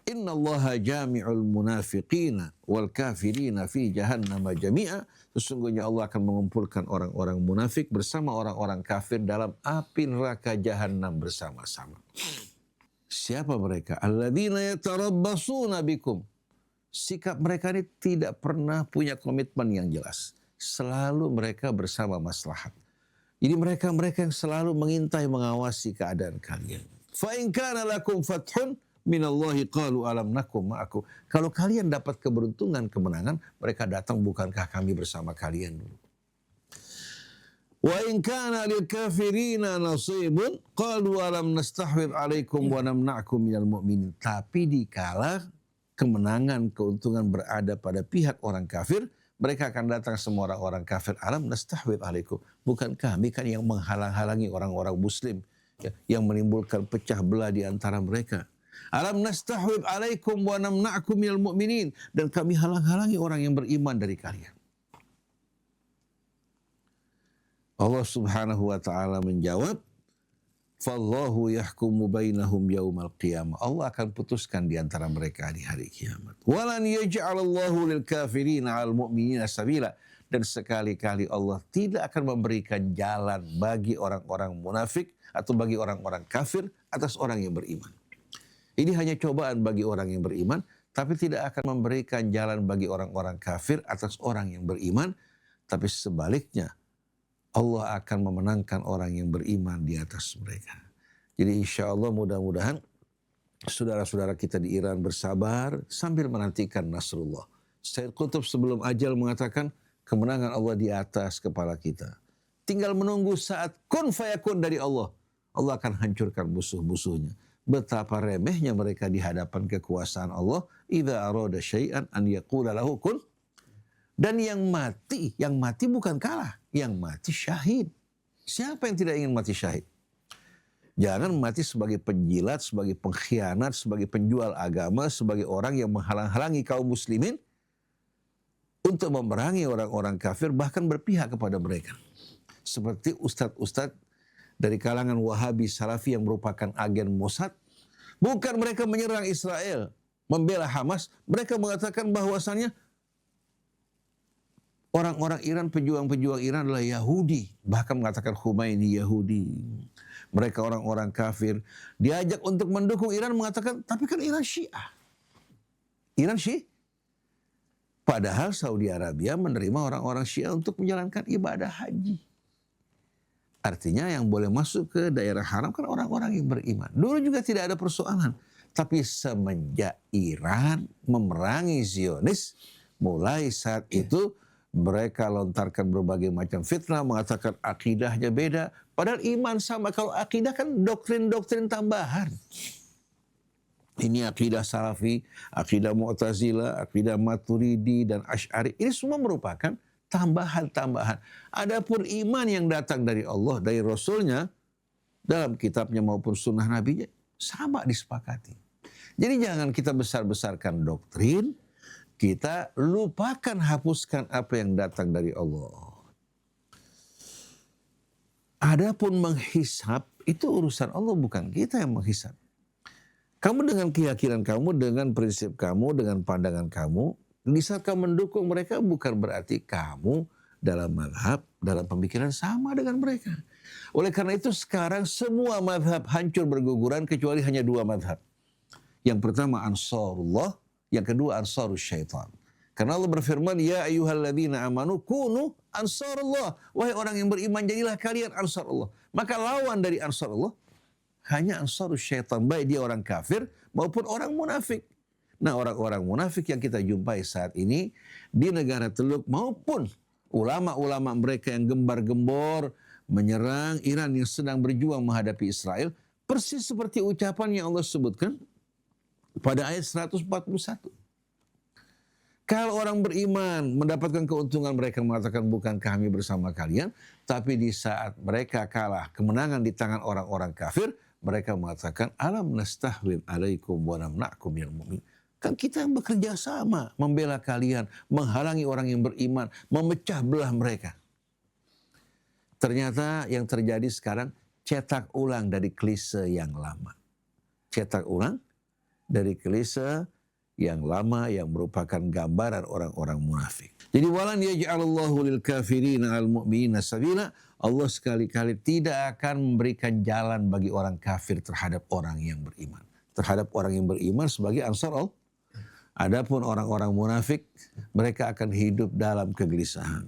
Innallaha jami'ul munafiqina wal kafirina fi jahannam jami'a. Sesungguhnya Allah akan mengumpulkan orang-orang munafik bersama orang-orang kafir dalam api neraka jahanam bersama-sama. Siapa mereka? Alladzina yatarabbasuna bikum. Sikap mereka ini tidak pernah punya komitmen yang jelas. Selalu mereka bersama maslahat. Jadi mereka yang selalu mengintai, mengawasi keadaan kalian. Fa in kana lakum fathun, minallahi qalu alam nakum ma'akum. Kalau kalian dapat keberuntungan, kemenangan, mereka datang, bukankah kami bersama kalian dulu? Wa in kana lil kafirina nasibun qalu alam nastahwid alaikum wa namna'kum minal mu'minin. Tapi dikala kemenangan, keuntungan berada pada pihak orang kafir, mereka akan datang semua orang-orang kafir, alam nastahwid alaikum. Bukan kami kan yang menghalang-halangi orang-orang muslim, ya, yang menimbulkan pecah belah di antara mereka. Alam nastahwid alaikum wa namna'kum minal mu'minin. Dan kami halang-halangi orang yang beriman dari kalian. Allah subhanahu wa ta'ala menjawab, Fallahu yahkumu bainahum yaumal qiyamah. Allah akan putuskan di antara mereka di hari kiamat. Walan yaj'alallahu lil kafirina 'alal mu'minina sabila. Dan sekali-kali Allah tidak akan memberikan jalan bagi orang-orang munafik atau bagi orang-orang kafir atas orang yang beriman. Ini hanya cobaan bagi orang yang beriman, tapi tidak akan memberikan jalan bagi orang-orang kafir atas orang yang beriman, tapi sebaliknya Allah akan memenangkan orang yang beriman di atas mereka. Jadi insya Allah mudah-mudahan saudara-saudara kita di Iran bersabar sambil menantikan Nasrullah. Sayyid Qutb sebelum ajal mengatakan kemenangan Allah di atas kepala kita. Tinggal menunggu saat kun fayakun dari Allah. Allah akan hancurkan musuh-musuhnya. Betapa remehnya mereka di hadapan kekuasaan Allah. Idza arada syai'an an yaqula lahu kun. Dan yang mati bukan kalah, yang mati syahid. Siapa yang tidak ingin mati syahid? Jangan mati sebagai penjilat, sebagai pengkhianat, sebagai penjual agama, sebagai orang yang menghalang-halangi kaum muslimin untuk memerangi orang-orang kafir, bahkan berpihak kepada mereka. Seperti ustadz-ustadz dari kalangan Wahabi Salafi yang merupakan agen Mossad. Bukan mereka menyerang Israel, membela Hamas, mereka mengatakan bahwasannya orang-orang Iran, pejuang-pejuang Iran adalah Yahudi. Bahkan mengatakan Khomeini Yahudi. Mereka orang-orang kafir. Diajak untuk mendukung Iran mengatakan, tapi kan Iran Syiah. Iran Syiah. Padahal Saudi Arabia menerima orang-orang Syiah untuk menjalankan ibadah haji. Artinya yang boleh masuk ke daerah haram kan orang-orang yang beriman. Dulu juga tidak ada persoalan. Tapi semenjak Iran memerangi Zionis, mulai saat itu mereka lontarkan berbagai macam fitnah, mengatakan akidahnya beda. Padahal iman sama. Kalau akidah kan doktrin-doktrin tambahan. Ini akidah Salafi, akidah Mu'tazilah, akidah Maturidi, dan Asy'ari. Ini semua merupakan tambahan-tambahan. Adapun iman yang datang dari Allah, dari Rasulnya, dalam kitabnya maupun sunnah Nabinya, sama disepakati. Jadi jangan kita besar-besarkan doktrin, kita lupakan, hapuskan apa yang datang dari Allah. Adapun menghisab, itu urusan Allah, bukan kita yang menghisab. Kamu dengan keyakinan kamu, dengan prinsip kamu, dengan pandangan kamu, di saat kamu mendukung mereka bukan berarti kamu dalam mazhab, dalam pemikiran sama dengan mereka. Oleh karena itu sekarang semua mazhab hancur berguguran kecuali hanya dua mazhab. Yang pertama Ansarullah, yang kedua Ansarus Syaitan. Karena Allah berfirman, Ya ayyuhalladzina amanu kunu ansarullah. Wahai orang yang beriman, jadilah kalian ansar Allah. Maka lawan dari ansar Allah hanya Ansarus Syaitan, baik dia orang kafir maupun orang munafik. Nah, orang-orang munafik yang kita jumpai saat ini di negara Teluk maupun ulama-ulama mereka yang gembar-gembor menyerang Iran yang sedang berjuang menghadapi Israel, persis seperti ucapan yang Allah sebutkan pada ayat 141. Kalau orang beriman mendapatkan keuntungan, mereka mengatakan bukan kami bersama kalian, tapi di saat mereka kalah, kemenangan di tangan orang-orang kafir, mereka mengatakan alam nastahwid alaikum wa namna'kum minal mu'min. Kan kita yang bekerja sama membela kalian, menghalangi orang yang beriman, memecah belah mereka. Ternyata yang terjadi sekarang cetak ulang dari klise yang lama. Cetak ulang dari klise yang lama yang merupakan gambaran orang-orang munafik. Jadi walan yaj'alallahu lil kafirina al mu'minina sabila. Allah sekali-kali tidak akan memberikan jalan bagi orang kafir terhadap orang yang beriman. Terhadap orang yang beriman sebagai ansar Allah. Adapun orang-orang munafik, mereka akan hidup dalam kegelisahan.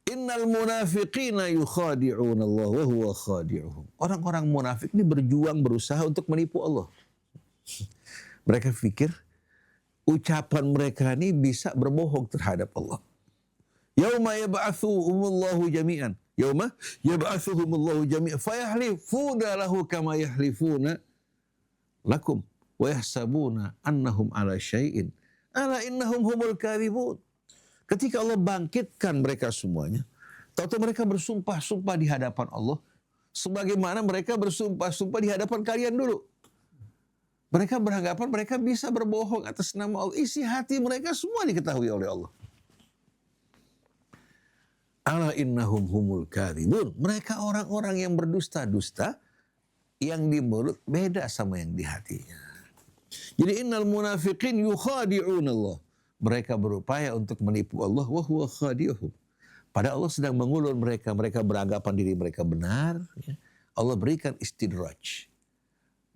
Innal munafiqina yukhadi'una Allah wa huwa khadi'uhum. Orang-orang munafik ini berjuang, berusaha untuk menipu Allah. Mereka pikir ucapan mereka ini bisa berbohong terhadap Allah. Yauma yab'atsuhumullahu jami'an. Yauma yab'atsuhumullahu jami'an fayahlifuna lahu kama yahlifuna lakum wa yahsabuna annahum ala syai'in. Ala innahum humul kadhibun. Ketika Allah bangkitkan mereka semuanya, tahu-tahu mereka bersumpah-sumpah di hadapan Allah sebagaimana mereka bersumpah-sumpah di hadapan kalian dulu. Mereka beranggapan mereka bisa berbohong atas nama Allah. Isi hati mereka semua diketahui oleh Allah. Ala innahum humul kadhibun. Mereka orang-orang yang berdusta-dusta, yang di mulut beda sama yang di hatinya. Jadi innal munafiqin yukhadi'un Allah. Mereka berupaya untuk menipu Allah, wa huwa khadi'uhum. Padahal Allah sedang mengulur mereka. Mereka beranggapan diri mereka benar. Allah berikan istidraj.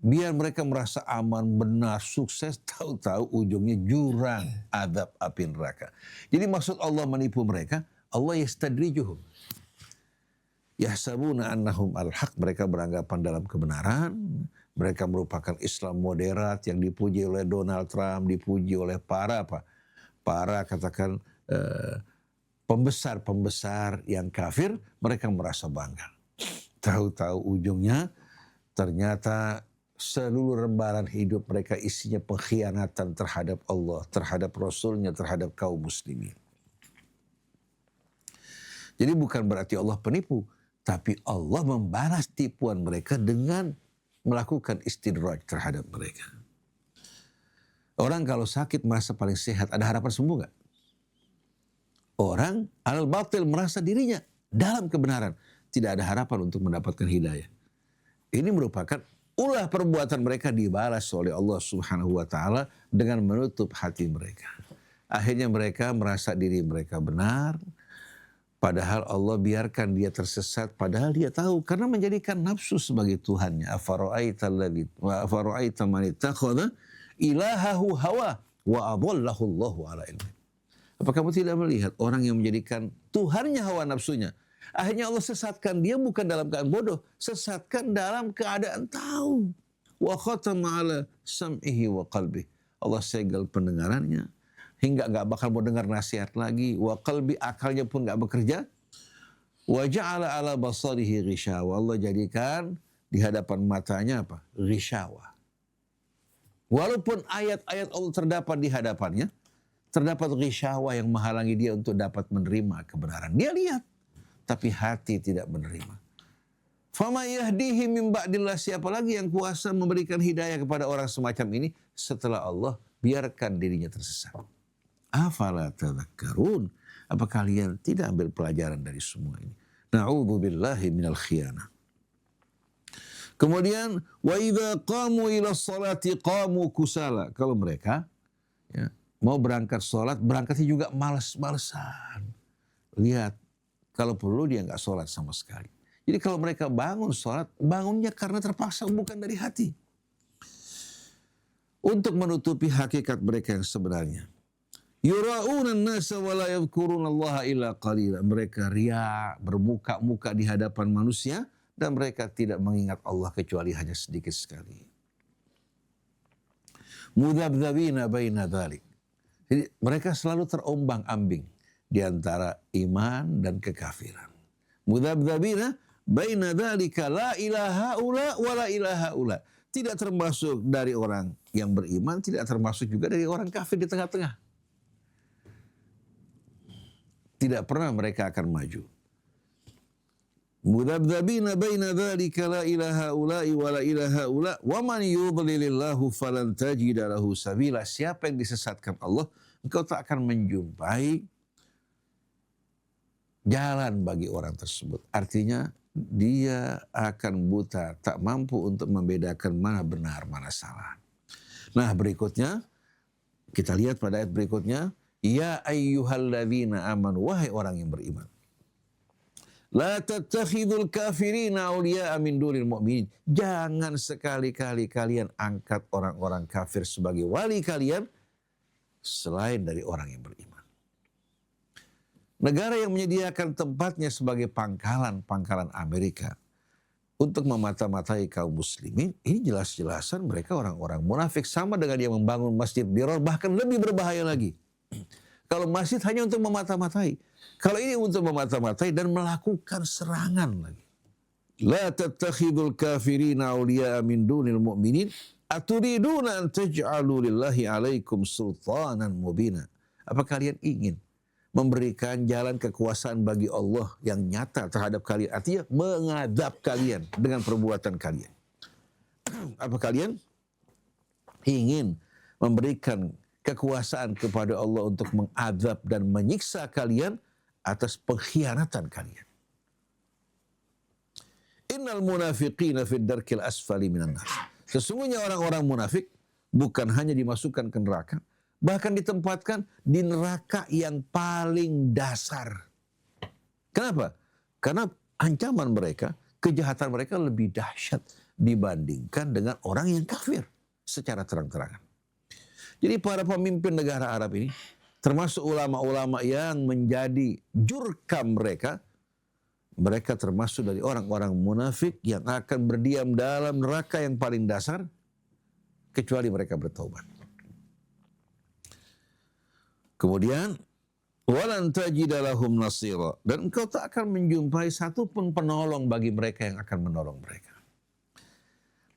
Biar mereka merasa aman, benar, sukses, tahu-tahu ujungnya jurang azab api neraka. Jadi maksud Allah menipu mereka, Allah yastadrijuhum. Yahsabuna annahum al-haq. Mereka beranggapan dalam kebenaran. Mereka merupakan Islam moderat yang dipuji oleh Donald Trump, dipuji oleh para katakan pembesar-pembesar yang kafir. Mereka merasa bangga. Tahu-tahu ujungnya ternyata seluruh lembaran hidup mereka isinya pengkhianatan terhadap Allah, terhadap Rasulnya, terhadap kaum muslimin. Jadi bukan berarti Allah penipu, tapi Allah membalas tipuan mereka dengan melakukan istidraj terhadap mereka. Orang kalau sakit merasa paling sehat, ada harapan sembuh nggak? Orang alal batil merasa dirinya dalam kebenaran, tidak ada harapan untuk mendapatkan hidayah. Ini merupakan ulah perbuatan mereka dibalas oleh Allah Subhanahu wa taala dengan menutup hati mereka. Akhirnya mereka merasa diri mereka benar, padahal Allah biarkan dia tersesat, padahal dia tahu karena menjadikan nafsu sebagai Tuhannya. Afara'aita man ittakhadha ilahahu hawa wa adallahu Allahu ala ilmi. Apa kamu tidak melihat orang yang menjadikan Tuhannya hawa nafsunya? Akhirnya Allah sesatkan dia bukan dalam keadaan bodoh, sesatkan dalam keadaan tahu. Wa khatama ala sam'ihi wa qalbi. Allah segel pendengarannya hingga enggak bakal mau dengar nasihat lagi. Wa qalbi, akalnya pun enggak bekerja. Wa ja'ala ala basarihi ghishawa. Allah jadikan di hadapan matanya apa? Ghishawa. Walaupun ayat-ayat Allah terdapat di hadapannya, terdapat ghishawa yang menghalangi dia untuk dapat menerima kebenaran. Dia lihat, tapi hati tidak menerima. Fama yahdihi min ba'dillah, siapa lagi yang kuasa memberikan hidayah kepada orang semacam ini setelah Allah biarkan dirinya tersesat. Afala tadhakkarun, apa kalian tidak ambil pelajaran dari semua ini? Na'udzubillahi minal khiyanah. Kemudian wa idza qamu ila sholati qamu kusala. Kalau mereka mau berangkat sholat, berangkatnya juga malas-malesan. Lihat, kalau perlu dia nggak sholat sama sekali. Jadi kalau mereka bangun sholat, bangunnya karena terpaksa, bukan dari hati. Untuk menutupi hakikat mereka yang sebenarnya. Yura'una an-nasa wa la yadhkurunallaha illa qalila. Mereka riya, bermuka-muka di hadapan manusia, dan mereka tidak mengingat Allah kecuali hanya sedikit sekali. Mudhabdhabina baina dzalik. Jadi mereka selalu terombang-ambing di antara iman dan kekafiran. Mudhabdhabina baina dzalika la ilaha ula wa la ilaha ula. Tidak termasuk dari orang yang beriman, tidak termasuk juga dari orang kafir di tengah-tengah. Tidak pernah mereka akan maju. Mudhabdhabina baina dzalika la ilaha ula wa la ilaha ula wa man yudlilillahu falan tajida lahu sabila. Siapa yang disesatkan Allah, engkau tak akan menjumpai jalan bagi orang tersebut. Artinya dia akan buta, tak mampu untuk membedakan mana benar, mana salah. Nah berikutnya, kita lihat pada ayat berikutnya. Ya ayyuhalladzina amanu, wahai orang yang beriman. La tattakhidul kafirina awliya'a min dunil mu'minin. Jangan sekali-kali kalian angkat orang-orang kafir sebagai wali kalian selain dari orang yang beriman. Negara yang menyediakan tempatnya sebagai pangkalan Amerika untuk memata-matai kaum muslimin, ini jelas-jelasan mereka orang-orang munafik. Sama dengan dia membangun masjid Dirar, bahkan lebih berbahaya lagi. Kalau masjid hanya untuk memata-matai, kalau ini untuk memata-matai dan melakukan serangan lagi. La tattakhidul kafirina awliya'a min dunil mu'minin aturiduna an taj'alu lillahi alaikum sultanan mubina. Apa kalian ingin memberikan jalan kekuasaan bagi Allah yang nyata terhadap kalian? Artinya mengadab kalian dengan perbuatan kalian. Apa kalian ingin memberikan kekuasaan kepada Allah untuk mengadab dan menyiksa kalian atas pengkhianatan kalian? Innal munafiqina fid darkil asfali minan nar. Sesungguhnya orang-orang munafik bukan hanya dimasukkan ke neraka, bahkan ditempatkan di neraka yang paling dasar. Kenapa? Karena ancaman mereka, kejahatan mereka lebih dahsyat dibandingkan dengan orang yang kafir secara terang-terangan. Jadi para pemimpin negara Arab ini, termasuk ulama-ulama yang menjadi jurkam mereka termasuk dari orang-orang munafik yang akan berdiam dalam neraka yang paling dasar, kecuali mereka bertaubat. Kemudian, walan tajida lahum nasira, dan engkau tak akan menjumpai satupun penolong bagi mereka yang akan menolong mereka.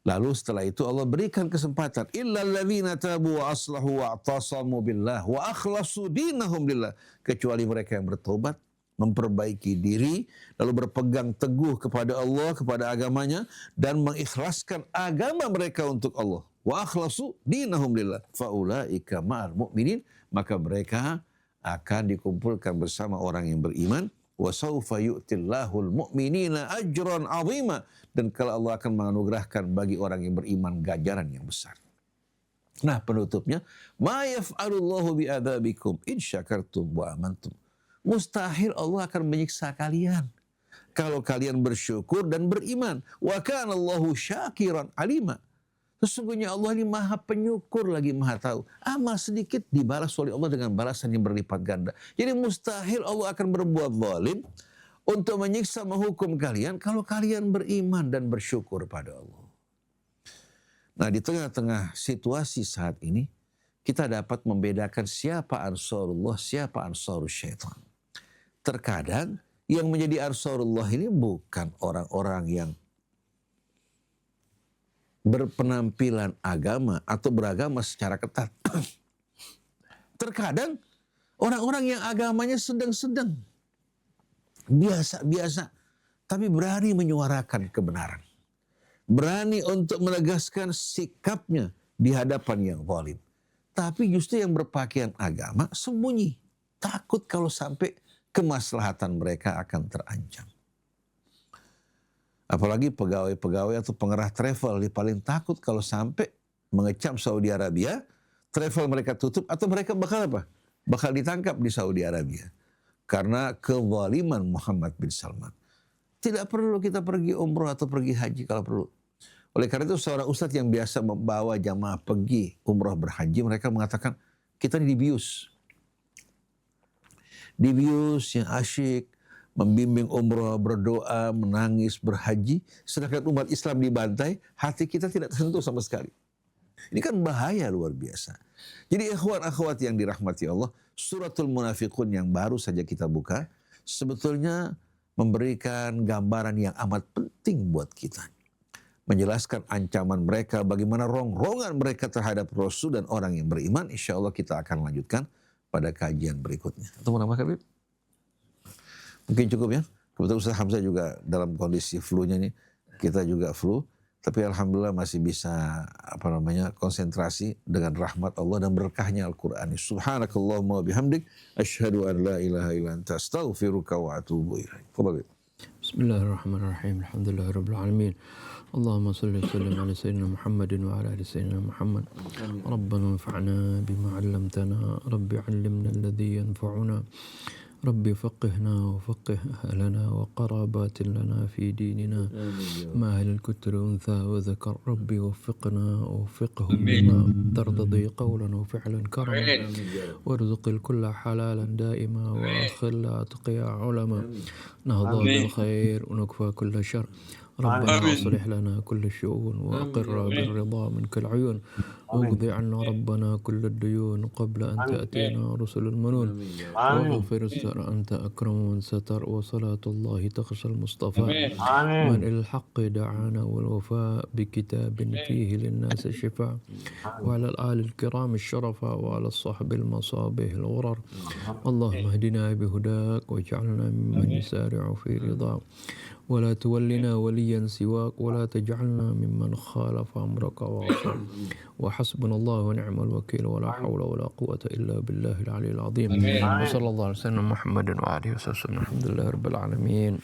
Lalu setelah itu Allah berikan kesempatan, illal ladzina tabu wa aslahu wa atasamu billah wa akhlasu dinahum lillah, kecuali mereka yang bertobat, memperbaiki diri, lalu berpegang teguh kepada Allah, kepada agamanya, dan mengikhlaskan agama mereka untuk Allah. Wa akhlasu dinahum lillah faulaika ma'al mu'minin, maka mereka akan dikumpulkan bersama orang yang beriman. Wa sawfa yu'tillahul mu'minina ajran 'azima, dan kalau Allah akan menganugerahkan bagi orang yang beriman ganjaran yang besar. Nah, penutupnya, ma yaf'alullahu bi'adzabikum in syakartum wa amantum. Mustahil Allah akan menyiksa kalian kalau kalian bersyukur dan beriman. Wa kana Allahu syakiran alima. Sesungguhnya Allah ini maha penyukur lagi maha tahu. Amal sedikit dibalas oleh Allah dengan balasan yang berlipat ganda. Jadi mustahil Allah akan berbuat zalim untuk menyiksa, menghukum kalian kalau kalian beriman dan bersyukur pada Allah. Nah, di tengah-tengah situasi saat ini, kita dapat membedakan siapa Ansarullah, siapa Ansarus Syaitan. Terkadang yang menjadi Ansarullah ini bukan orang-orang yang berpenampilan agama atau beragama secara ketat. Terkadang orang-orang yang agamanya sedang-sedang, biasa-biasa, tapi berani menyuarakan kebenaran. Berani untuk menegaskan sikapnya di hadapan yang zalim. Tapi justru yang berpakaian agama sembunyi. Takut kalau sampai kemaslahatan mereka akan terancam. Apalagi pegawai-pegawai atau pengerah travel, dia paling takut kalau sampai mengecam Saudi Arabia, travel mereka tutup atau mereka bakal apa? Bakal ditangkap di Saudi Arabia. Karena kezaliman Muhammad bin Salman. Tidak perlu kita pergi umroh atau pergi haji kalau perlu. Oleh karena itu seorang ustadz yang biasa membawa jamaah pergi umroh berhaji, mereka mengatakan kita ini dibius. Dibius yang asyik, membimbing umroh, berdoa, menangis, berhaji. Sedangkan umat Islam dibantai, hati kita tidak tersentuh sama sekali. Ini kan bahaya luar biasa. Jadi ikhwan akhwat yang dirahmati Allah, suratul munafiqun yang baru saja kita buka, sebetulnya memberikan gambaran yang amat penting buat kita. Menjelaskan ancaman mereka, bagaimana rongrongan mereka terhadap Rasul dan orang yang beriman. Insya Allah kita akan lanjutkan pada kajian berikutnya. Atau mau nambah, Habib? Mungkin cukup ya. Kebetulan Ustaz Hamzah juga dalam kondisi flu-nya nih. Kita juga flu. Tapi alhamdulillah masih bisa konsentrasi dengan rahmat Allah dan berkahnya Al-Quran. Subhanakallahumma wa bihamdik. Asyhadu an la ilaha illa anta astaghfiruka wa atubu ilaik. Fadhal. Bismillahirrahmanirrahim. Alhamdulillahirabbil alamin. Allahumma salli wa sallim ala sayyidina Muhammadin wa ala ali sayyidina Muhammad. Rabbana anfa'na bima 'allamtana. Rabbi 'allimna alladhi yanfa'una. ربي فقهنا وفقه أهلنا وقرابات لنا في ديننا ما أهل الكتر أنثى وذكر ربي وفقنا ووفقهم بما ترتضي قولا وفعلا كرما وارزق الكل حلالا دائما وأخل أتقيا علما نهضى بالخير ونكفى كل شر ربنا آمين. أصلح لنا كل الشؤون وأقر بالرضا منك العيون واقض عنا ربنا كل الديون قبل أن تأتينا رسل المنون واغفر استر أنت أكرم من ستر وصلاة الله تخشى المصطفى من إلى الحق دعانا والوفاء بكتاب فيه للناس الشفاء وعلى الآل الكرام الشرفاء وعلى الصحب المصابيح الغرر اللهم اهدنا بهداك واجعلنا ممن يسارع في رضاك ولا تولنا وليا سواك ولا تجعلنا ممن خالف أمرك وعصاك وحسبنا الله ونعم الوكيل ولا حول ولا قوة إلا بالله العلي العظيم وصلى الله على سيدنا محمد وعلى آله وصحبه الحمد لله رب العالمين.